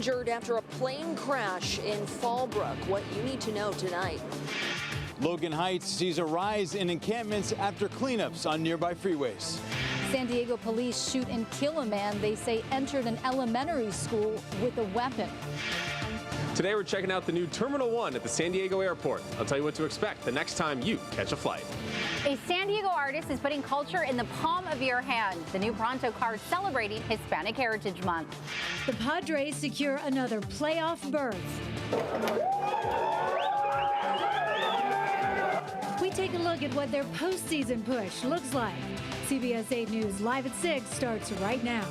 Injured after a plane crash in Fallbrook. What you need to know tonight. Logan Heights sees a rise in encampments after cleanups on nearby freeways. San Diego police shoot and kill a man they say entered an elementary school with a weapon. Today we're checking out the new Terminal 1 at the San Diego airport. I'll tell you what to expect the next time you catch a flight. A San Diego artist is putting culture in the palm of your hand. The new Pronto card celebrating Hispanic Heritage Month. The Padres secure another playoff berth. We take a look at what their postseason push looks like. CBS 8 News Live at 6 starts right now.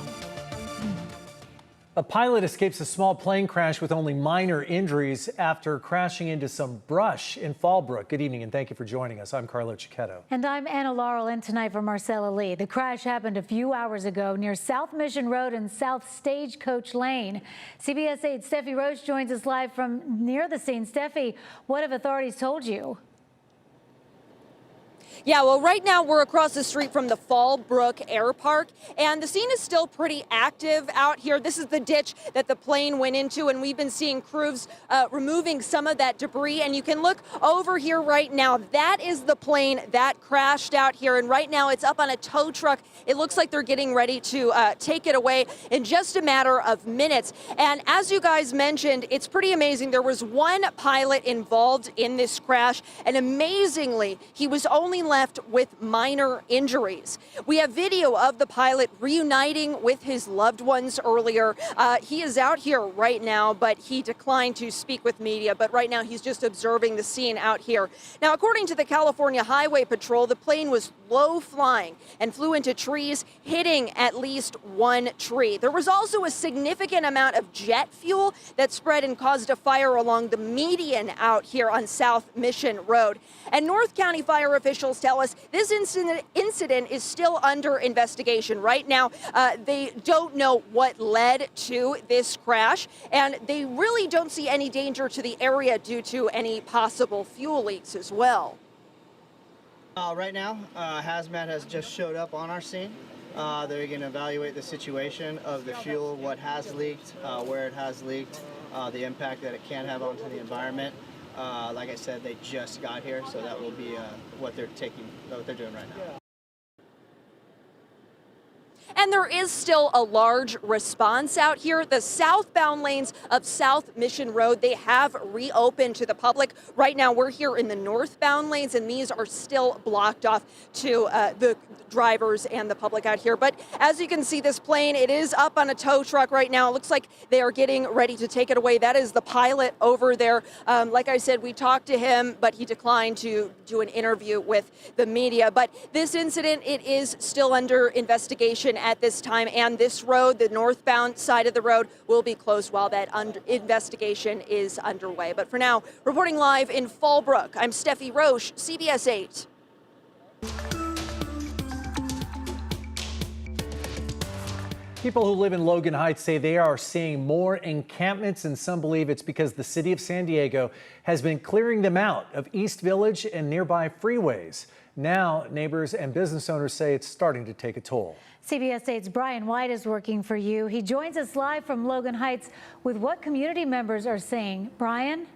A pilot escapes a small plane crash with only minor injuries after crashing into some brush in Fallbrook. Good evening and thank you for joining us. I'm Carlo Cicchetto. And I'm Anna Laurel, in tonight for Marcella Lee. The crash happened a few hours ago near South Mission Road and South Stagecoach Lane. CBS 8's Steffi Roche joins us live from near the scene. Steffi, what have authorities told you? Yeah, well, right now we're across the street from the Fallbrook Air Park, and the scene is still pretty active out here. This is the ditch that the plane went into, and we've been seeing crews removing some of that debris. And you can look over here right now. That is the plane that crashed out here, and right now it's up on a tow truck. It looks like they're getting ready to take it away in just a matter of minutes. And as you guys mentioned, it's pretty amazing. There was one pilot involved in this crash, and amazingly, he was only left with minor injuries. We have video of the pilot reuniting with his loved ones earlier. He is out here right now, but he declined to speak with media. But right now he's just observing the scene out here. Now, according to the California Highway Patrol, the plane was low flying and flew into trees, hitting at least one tree. There was also a significant amount of jet fuel that spread and caused a fire along the median out here on South Mission Road. And North County fire officials tell us this incident is still under investigation. Right now, they don't know what led to this crash, and they really don't see any danger to the area due to any possible fuel leaks as well. Right now, Hazmat has just showed up on our scene. They're going to evaluate the situation of the fuel, what has leaked, where it has leaked, the impact that it can have onto the environment. Like I said, they just got here, so that will be what they're doing right now. And there is still a large response out here. The southbound lanes of South Mission Road, they have reopened to the public. Right now, we're here in the northbound lanes, and these are still blocked off to the drivers and the public out here. But as you can see, this plane, it is up on a tow truck right now. It looks like they are getting ready to take it away. That is the pilot over there. Like I said, we talked to him, but he declined to do an interview with the media. But this incident, it is still under investigation at this time, and this road, the northbound side of the road, will be closed while that investigation is underway. But for now, reporting live in Fallbrook, I'm Steffi Roche, CBS 8. People who live in Logan Heights say they are seeing more encampments, and some believe it's because the city of San Diego has been clearing them out of East Village and nearby freeways. Now, neighbors and business owners say it's starting to take a toll. CBS 8's Brian White is working for you. He joins us live from Logan Heights with what community members are saying. Brian?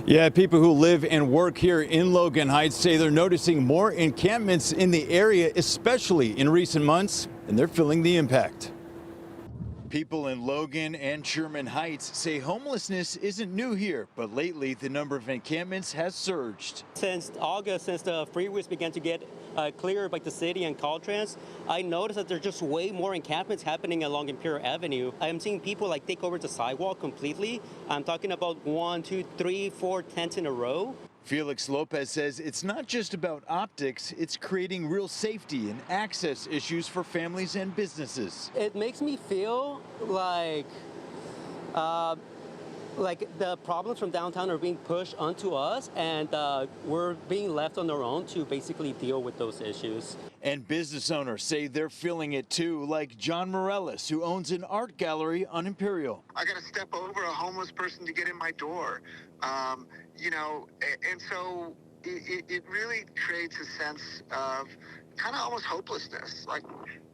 Yeah, people who live and work here in Logan Heights say they're noticing more encampments in the area, especially in recent months, and they're feeling the impact. People in Logan and Sherman Heights say homelessness isn't new here, but lately the number of encampments has surged. Since August, since the freeways began to get cleared by the city and Caltrans, I noticed that there's just way more encampments happening along Imperial Avenue. I'm seeing people like take over the sidewalk completely. I'm talking about 1, 2, 3, 4 tents in a row. Felix Lopez says it's not just about optics, it's creating real safety and access issues for families and businesses. It makes me feel like the problems from downtown are being pushed onto us, and we're being left on our own to basically deal with those issues. And business owners say they're feeling it too, like John Morellis, who owns an art gallery on Imperial. I got to step over a homeless person to get in my door. And so it really creates a sense of kind of almost hopelessness. Like,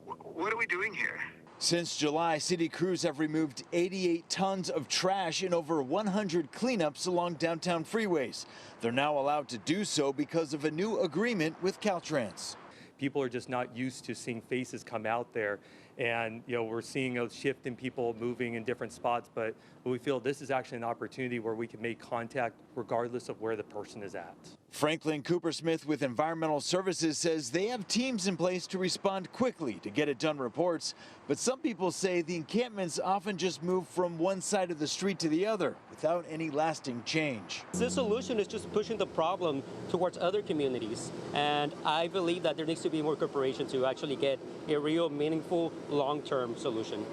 what are we doing here? Since July, city crews have removed 88 tons of trash in over 100 cleanups along downtown freeways. They're now allowed to do so because of a new agreement with Caltrans. People are just not used to seeing faces come out there. And, we're seeing a shift in people moving in different spots, but we feel this is actually an opportunity where we can make contact regardless of where the person is at. Franklin Coopersmith with Environmental Services says they have teams in place to respond quickly to get it done reports. But some people say the encampments often just move from one side of the street to the other without any lasting change. This solution is just pushing the problem towards other communities. And I believe that there needs to be more cooperation to actually get a real, meaningful, long-term solution.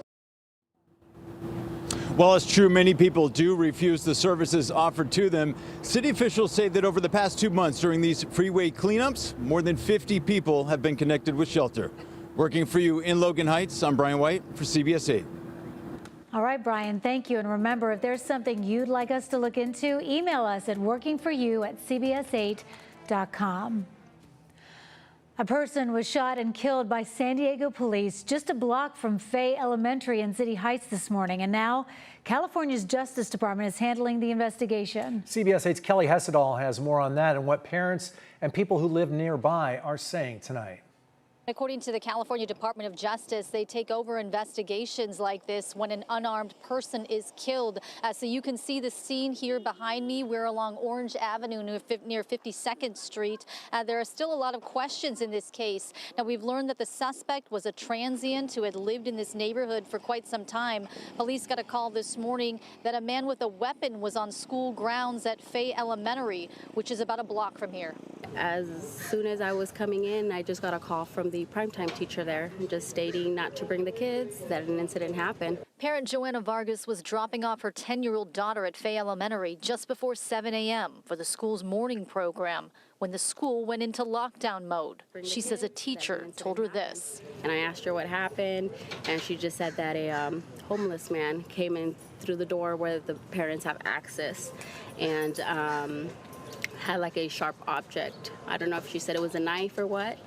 While it's true many people do refuse the services offered to them, city officials say that over the past 2 months during these freeway cleanups, more than 50 people have been connected with shelter. Working for you in Logan Heights, I'm Brian White for CBS 8. All right, Brian, thank you. And remember, if there's something you'd like us to look into, email us at workingforyou@cbs8.com. A person was shot and killed by San Diego police just a block from Fay Elementary in City Heights this morning. And now California's Justice Department is handling the investigation. CBS 8's Kelly Hessedal has more on that and what parents and people who live nearby are saying tonight. According to the California Department of Justice, they take over investigations like this when an unarmed person is killed. So you can see the scene here behind me. We're along Orange Avenue near 52nd Street. There are still a lot of questions in this case. Now, we've learned that the suspect was a transient who had lived in this neighborhood for quite some time. Police got a call this morning that a man with a weapon was on school grounds at Fay Elementary, which is about a block from here. As soon as I was coming in, I just got a call from the primetime teacher there, just stating not to bring the kids, that an incident happened. Parent Joanna Vargas was dropping off her 10-year-old daughter at Fay Elementary just before 7 a.m. for the school's morning program when the school went into lockdown mode. She says a teacher told her this. And I asked her what happened, and she just said that a homeless man came in through the door where the parents have access and had like a sharp object. I don't know if she said it was a knife or what,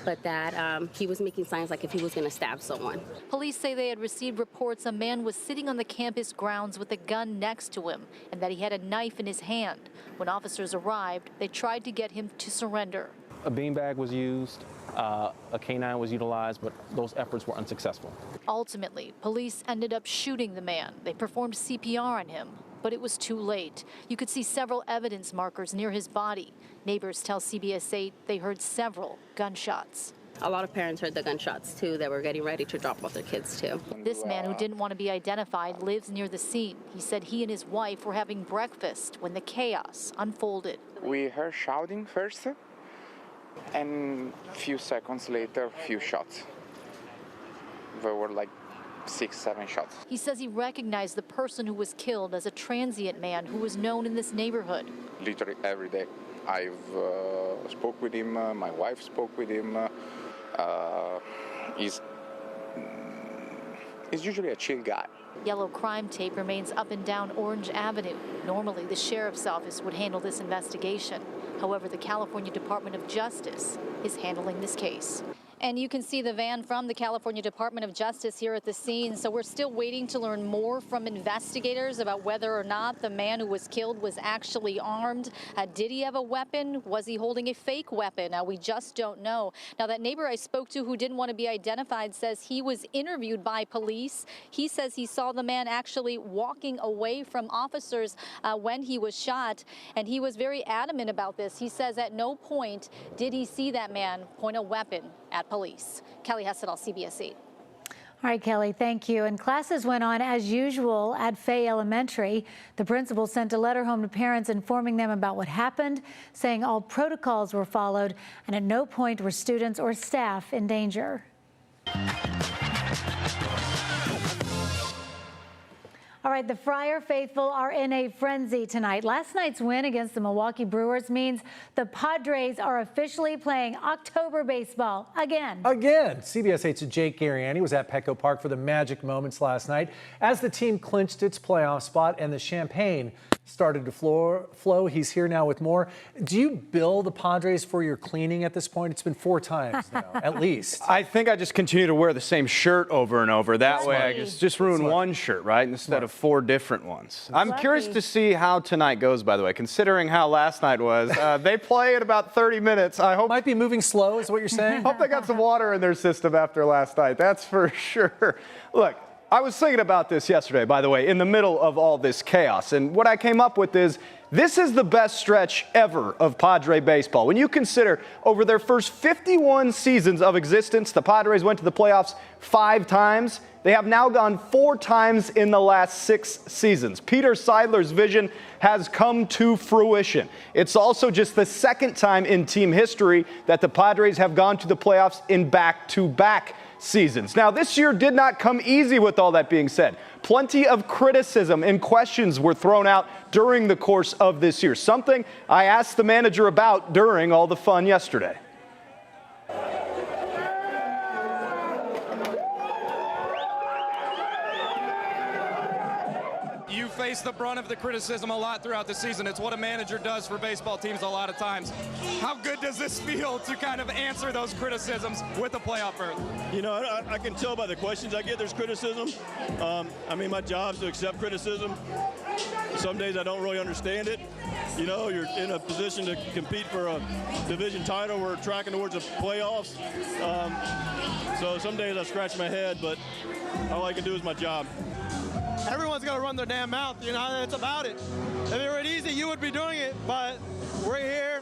but that he was making signs like if he was going to stab someone. Police say they had received reports a man was sitting on the campus grounds with a gun next to him and that he had a knife in his hand. When officers arrived, they tried to get him to surrender. A beanbag was used, a canine was utilized, but those efforts were unsuccessful. Ultimately, police ended up shooting the man. They performed CPR on him, but it was too late. You could see several evidence markers near his body. Neighbors tell CBS 8 they heard several gunshots. A lot of parents heard the gunshots too. They were getting ready to drop off their kids too. This man, who didn't want to be identified, lives near the scene. He said he and his wife were having breakfast when the chaos unfolded. We heard shouting first, and a few seconds later, a few shots. There were like 6-7 shots. He says he recognized the person who was killed as a transient man who was known in this neighborhood. Literally every day. I've spoke with him, my wife spoke with him. He's usually a chill guy. Yellow crime tape remains up and down Orange Avenue. Normally, the sheriff's office would handle this investigation. However, the California Department of Justice is handling this case. And you can see the van from the California Department of Justice here at the scene. So we're still waiting to learn more from investigators about whether or not the man who was killed was actually armed. Did he have a weapon? Was he holding a fake weapon? We just don't know. Now, that neighbor I spoke to who didn't want to be identified says he was interviewed by police. He says he saw the man actually walking away from officers when he was shot. And he was very adamant about this. He says at no point did he see that man point a weapon at police. Kelly Hessedal, CBS 8. All right, Kelly, thank you. And classes went on as usual at Fay Elementary. The principal sent a letter home to parents informing them about what happened, saying all protocols were followed and at no point were students or staff in danger. All right, the Friar faithful are in a frenzy tonight. Last night's win against the Milwaukee Brewers means the Padres are officially playing October baseball again. CBS 8's Jake Gariani was at Petco Park for the magic moments last night as the team clinched its playoff spot and the champagne started to flow. He's here now with more. Do you bill the Padres for your cleaning at this point? It's been 4 times now, at least. I think I just continue to wear the same shirt over and over. That way I just ruin one shirt, right, instead of 4 different ones. I'm curious to see how tonight goes, by the way, considering how last night was. They play in about 30 minutes. I hope might be moving slow, is what you're saying? Hope they got some water in their system after last night. That's for sure. Look, I was thinking about this yesterday, by the way, in the middle of all this chaos. And what I came up with is this is the best stretch ever of Padre baseball. When you consider over their first 51 seasons of existence, the Padres went to the playoffs 5 times. They have now gone 4 times in the last 6 seasons. Peter Seidler's vision has come to fruition. It's also just the 2nd time in team history that the Padres have gone to the playoffs in back-to-back seasons. Now, this year did not come easy with all that being said. Plenty of criticism and questions were thrown out during the course of this year, something I asked the manager about during all the fun yesterday. You face the brunt of the criticism a lot throughout the season. It's what a manager does for baseball teams a lot of times. How good does this feel to kind of answer those criticisms with a playoff berth? You know, I can tell by the questions I get there's criticism. I mean, my job's to accept criticism. Some days I don't really understand it. You know, you're in a position to compete for a division title. We're tracking towards the playoffs. So some days I scratch my head, but all I can do is my job. Everyone's got to run their damn mouth, you know, it's about it. If it were easy, you would be doing it, but we're here,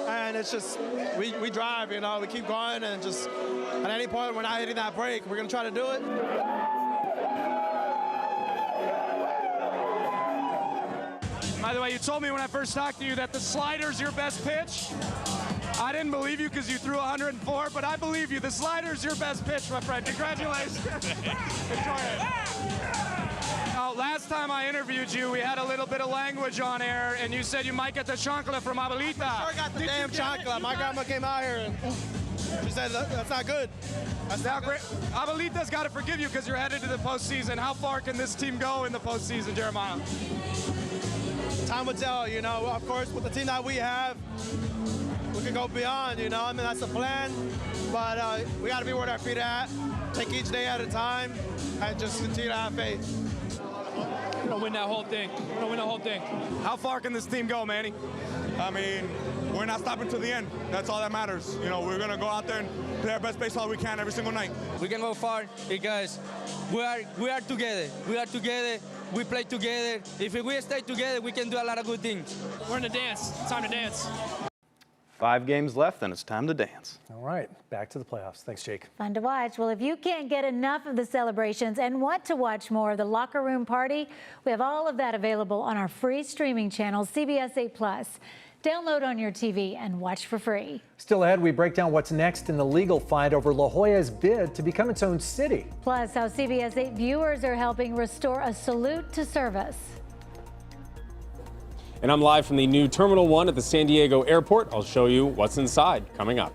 and it's just, we drive, you know, we keep going, and just, at any point, we're not hitting that break. We're going to try to do it. By the way, you told me when I first talked to you that the slider's your best pitch. I didn't believe you because you threw 104, but I believe you. The slider's your best pitch, my friend. Congratulations. Enjoy it. Now, last time I interviewed you, we had a little bit of language on air, and you said you might get the chancla from Abuelita. I got the damn chancla. My grandma came out here and she said, that's not good. That's not good. Abuelita's got to forgive you because you're headed to the postseason. How far can this team go in the postseason, Jeremiah? Time will tell, you know. Of course, with the team that we have, we can go beyond, you know. I mean, that's the plan. But we got to be where our feet are at, take each day at a time, and just continue to have faith. We're going to win that whole thing. We're going to win the whole thing. How far can this team go, Manny? I mean, we're not stopping to the end. That's all that matters. You know, we're going to go out there and play our best baseball we can every single night. We can go far because we are together. We are together. We play together. If we stay together, we can do a lot of good things. We're in the dance. It's time to dance. 5 games left, and it's time to dance. All right, back to the playoffs. Thanks, Jake. Fun to watch. Well, if you can't get enough of the celebrations and want to watch more of the Locker Room Party, we have all of that available on our free streaming channel, CBS 8+. Download on your TV and watch for free. Still ahead, we break down what's next in the legal fight over La Jolla's bid to become its own city. Plus, how CBS 8 viewers are helping restore a salute to service. And I'm live from the new Terminal 1 at the San Diego airport. I'll show you what's inside coming up.